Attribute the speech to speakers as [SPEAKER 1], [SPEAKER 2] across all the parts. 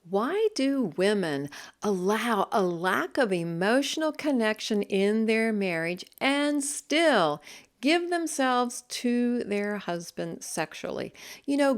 [SPEAKER 1] Why do women allow a lack of emotional connection in their marriage and still give themselves to their husband sexually?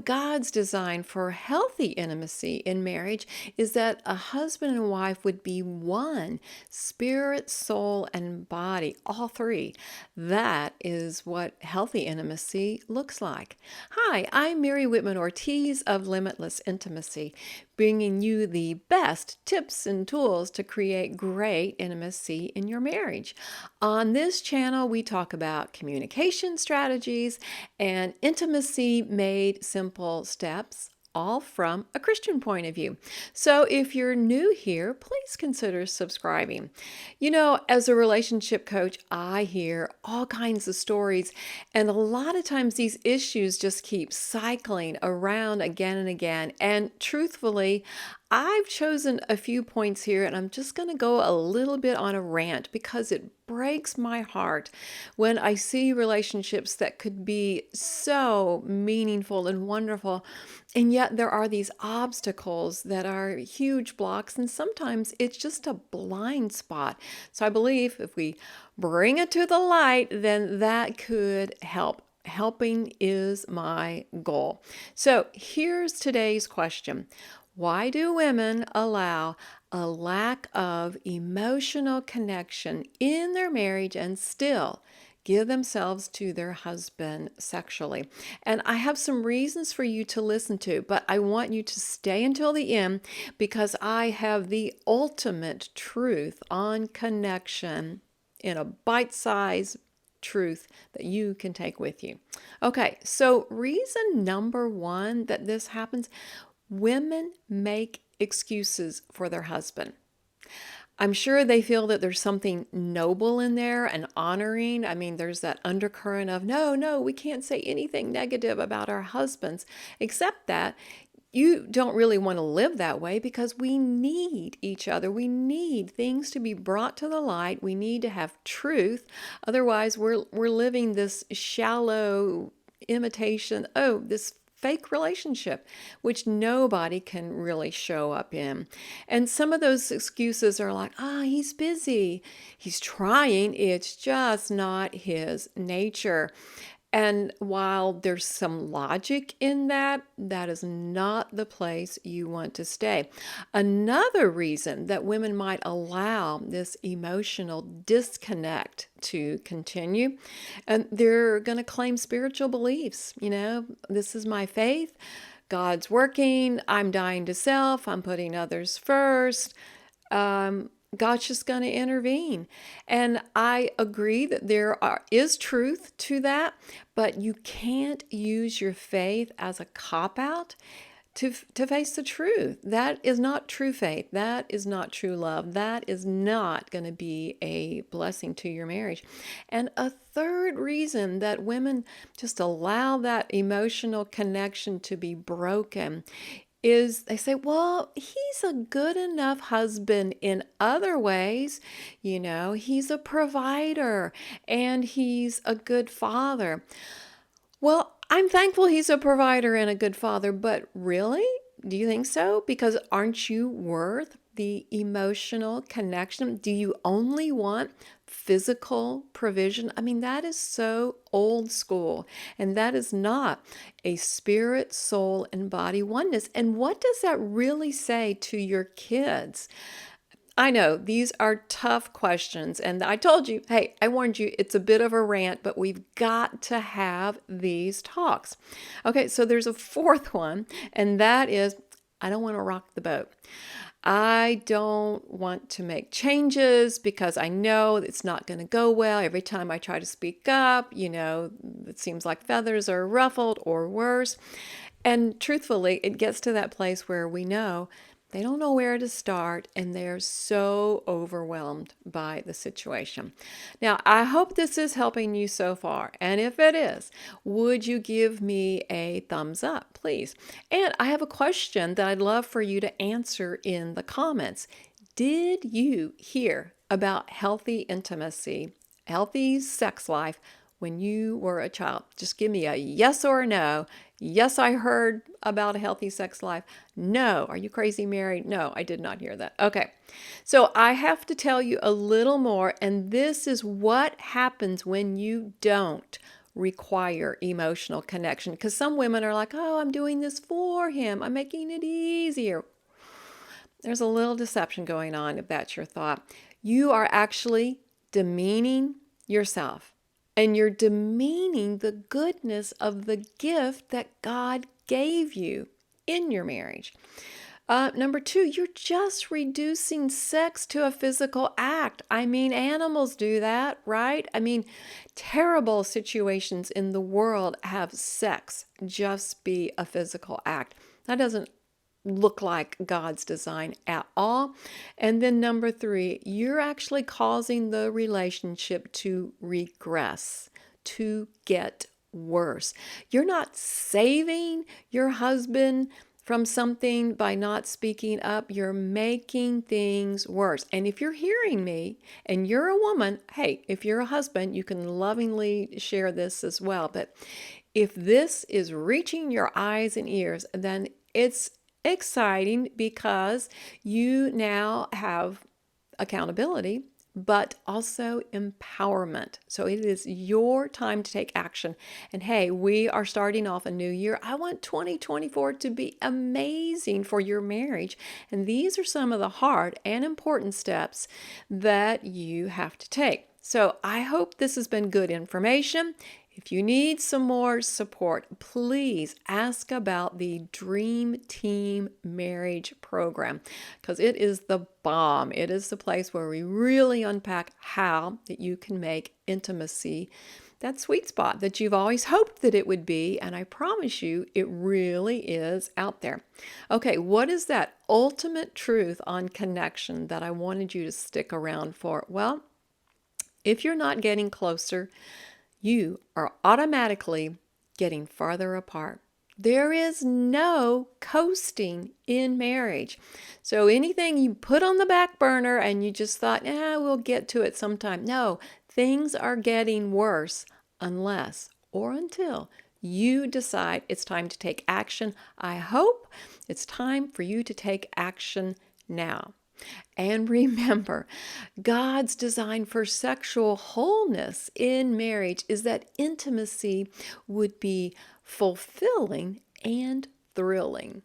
[SPEAKER 1] God's design for healthy intimacy in marriage is that a husband and wife would be one spirit, soul, and body, all three. That is what healthy intimacy looks like. Hi, I'm Mary Whitman Ortiz of Limitless Intimacy, bringing you the best tips and tools to create great intimacy in your marriage. On this channel, we talk about communication strategies and intimacy made simple steps, all from a Christian point of view. So if you're new here, please consider subscribing. As a relationship coach, I hear all kinds of stories, and a lot of times these issues just keep cycling around again and again. And truthfully, I've chosen a few points here, and I'm just going to go a little bit on a rant because it breaks my heart when I see relationships that could be so meaningful and wonderful, and yet there are these obstacles that are huge blocks, and sometimes it's just a blind spot. So I believe if we bring it to the light, then that could help. Helping is my goal. So here's today's question. Why do women allow a lack of emotional connection in their marriage and still give themselves to their husband sexually? And I have some reasons for you to listen to, but I want you to stay until the end because I have the ultimate truth on connection in a bite-sized truth that you can take with you. Okay, so reason number one that this happens: women make excuses for their husband. I'm sure they feel that there's something noble in there and honoring. I mean, there's that undercurrent of, no, we can't say anything negative about our husbands, except that you don't really want to live that way because we need each other. We need things to be brought to the light. We need to have truth. Otherwise, we're living this shallow imitation, this fake relationship, which nobody can really show up in. And some of those excuses are like, he's busy. He's trying. It's just not his nature. And while there's some logic in that, that is not the place you want to stay. Another reason that women might allow this emotional disconnect to continue, and they're going to claim spiritual beliefs. This is my faith. God's working. I'm dying to self. I'm putting others first. God's just going to intervene. And I agree that is truth to that, but you can't use your faith as a cop-out to face the truth. That is not true faith. That is not true love. That is not going to be a blessing to your marriage. And a third reason that women just allow that emotional connection to be broken is they say, well, he's a good enough husband in other ways. He's a provider and he's a good father. Well, I'm thankful he's a provider and a good father, but really? Do you think so? Because aren't you worth the emotional connection? Do you only want physical provision? I mean, that is so old school, and that is not a spirit, soul, and body oneness. And what does that really say to your kids? I know these are tough questions, and I told you, hey, I warned you, it's a bit of a rant, but we've got to have these talks. Okay, so there's a fourth one, and that is, I don't want to rock the boat. I don't want to make changes because I know it's not going to go well. Every time I try to speak up, it seems like feathers are ruffled or worse. And truthfully, it gets to that place where we know they don't know where to start, and they're so overwhelmed by the situation. Now, I hope this is helping you so far. And if it is, would you give me a thumbs up, please? And I have a question that I'd love for you to answer in the comments. Did you hear about healthy intimacy, healthy sex life when you were a child? Just give me a yes or a no. Yes, I heard about a healthy sex life. No. Are you crazy, Mary? No, I did not hear that. Okay. So I have to tell you a little more, and this is what happens when you don't require emotional connection. Because some women are like, oh, I'm doing this for him, I'm making it easier. There's a little deception going on if that's your thought. You are actually demeaning yourself, and you're demeaning the goodness of the gift that God gave you in your marriage. Number two, you're just reducing sex to a physical act. I mean, animals do that, right? I mean, terrible situations in the world have sex just be a physical act. That doesn't look like God's design at all. And then number three, you're actually causing the relationship to regress, to get worse. You're not saving your husband from something by not speaking up. You're making things worse. And if you're hearing me and you're a woman, hey, if you're a husband, you can lovingly share this as well. But if this is reaching your eyes and ears, then it's exciting because you now have accountability, but also empowerment. So it is your time to take action. And hey, we are starting off a new year. I want 2024 to be amazing for your marriage. And these are some of the hard and important steps that you have to take. So I hope this has been good information. If you need some more support, please ask about the Dream Team Marriage Program, because it is the bomb. It is the place where we really unpack how that you can make intimacy that sweet spot that you've always hoped that it would be. And I promise you, it really is out there. Okay, what is that ultimate truth on connection that I wanted you to stick around for? Well, if you're not getting closer, you are automatically getting farther apart. There is no coasting in marriage. So anything you put on the back burner and you just thought, we'll get to it sometime. No, things are getting worse unless or until you decide it's time to take action. I hope it's time for you to take action now. And remember, God's design for sexual wholeness in marriage is that intimacy would be fulfilling and thrilling.